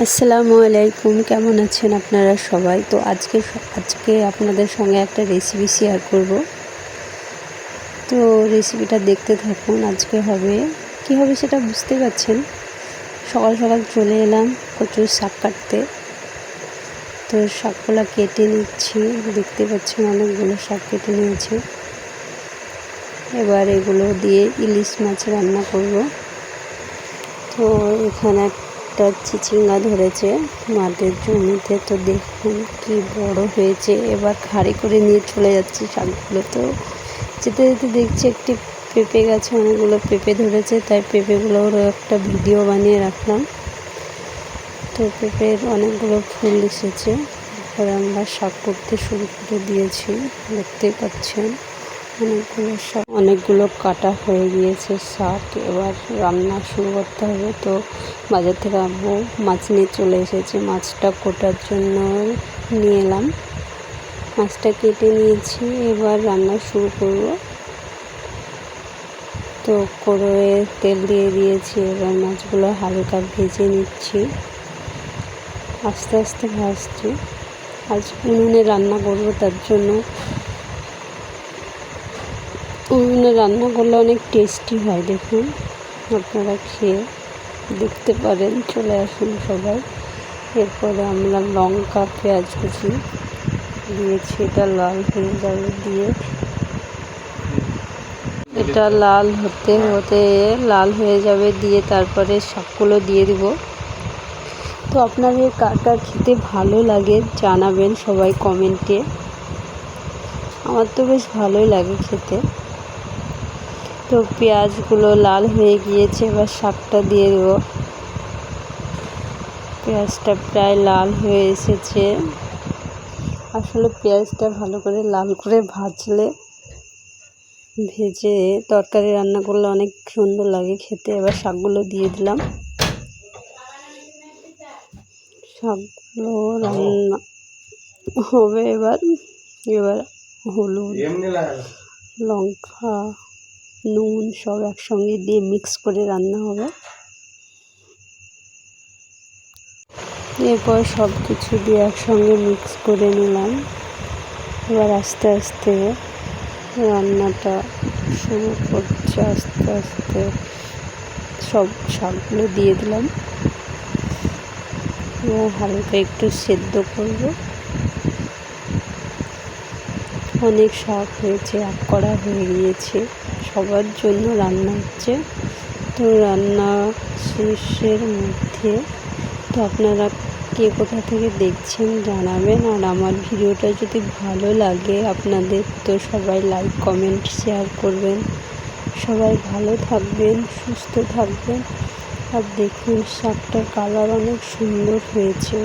আসসালামু আলাইকুম, কেমন আছেন আপনারা সবাই? তো আজকে আপনাদের সঙ্গে একটা রেসিপি শেয়ার করব। তো রেসিপিটা দেখতে থাকুন। আজকে কি হবে সেটা বুঝতে পারছেন। সকাল সকাল চলে এলাম কচুর শাক কাটতে। তো শাকগুলো কেটে নিচ্ছি, দেখতে পাচ্ছেন অনেকগুলো শাক কেটে নিয়েছি। এবার এগুলো দিয়ে ইলিশ মাছ রান্না করব। তো এখানে একটা চিচিঙ্গা ধরেছে মাঠের জমিতে। তো দেখুন কি বড় হয়েছে। এবার খাড়ি করে নিয়ে চলে যাচ্ছি শাকগুলো। তো যেতে যেতে দেখছি একটি পেঁপে গাছে অনেকগুলো পেঁপে ধরেছে, তাই পেঁপেগুলোরও একটা ভিডিও বানিয়ে রাখলাম। তো পেঁপের অনেকগুলো ফুল এসেছে। এরপরে আমরা শাক করতে শুরু করে দিয়েছি, দেখতেই পাচ্ছেন অনেকগুলো কাটা হয়ে গিয়েছে শাক। এবার রান্না শুরু করতে হবে। তো বাজার থেকে আব্বু মাছ নিয়ে চলে এসেছে, মাছটা কোটার জন্য নিয়ে এলাম। মাছটা কেটে নিয়েছি, এবার রান্না শুরু করব। তো কড়াইয়ে তেল দিয়ে দিয়েছি, এবার মাছগুলো হালকা ভেজে নিচ্ছি, আস্তে আস্তে ভাজছি। আজ উনুনে রান্না করব, তার জন্য উনুনে রান্না করলে অনেক টেস্টি হয়। দেখুন, আপনারা খেয়ে দেখতে পারেন, চলে আসুন সবাই। এরপরে আমরা লঙ্কা পেঁয়াজ কুচি দিয়েছি, এটা লাল হয়ে যাবে দিয়ে এটা লাল হতে হতে লাল হয়ে যাবে দিয়ে তারপরে শাকগুলো দিয়ে দিব। তো আপনাদের কার কার খেতে ভালো লাগে জানাবেন সবাই কমেন্টে। আমার তো বেশ ভালোই লাগে খেতে। তো পেঁয়াজগুলো লাল হয়ে গিয়েছে, এবার শাকটা দিয়ে দেব। পেঁয়াজটা প্রায় লাল হয়ে এসেছে। আসলে পেঁয়াজটা ভালো করে লাল করে ভেজে তরকারি রান্না করলে অনেক সুন্দর লাগে খেতে। এবার শাকগুলো দিয়ে দিলাম। শাকগুলো রান্না হবে। এবার হলুদ, লঙ্কা, নুন সব একসঙ্গে দিয়ে মিক্স করে রান্না হবে। এরপর সব কিছু দিয়ে একসঙ্গে মিক্স করে নিলাম। এবার আস্তে আস্তে রান্নাটা শুরু করছে। আস্তে আস্তে সব শাকগুলো দিয়ে দিলাম। এবার হালকা একটু সেদ্ধ করব। অনেক শাক হয়েছে, এক কড়া হয়ে গিয়েছে, সবার জন্য রান্না হচ্ছে। তো রান্না শেষের মধ্যে তো আপনারা কে কোথা থেকে দেখছেন জানাবেন। আর আমার ভিডিওটা যদি ভালো লাগে আপনাদের, তো সবাই লাইক কমেন্ট শেয়ার করবেন। সবাই ভালো থাকবেন, সুস্থ থাকবেন। আর দেখুন শাকটার কালার অনেক সুন্দর হয়েছে।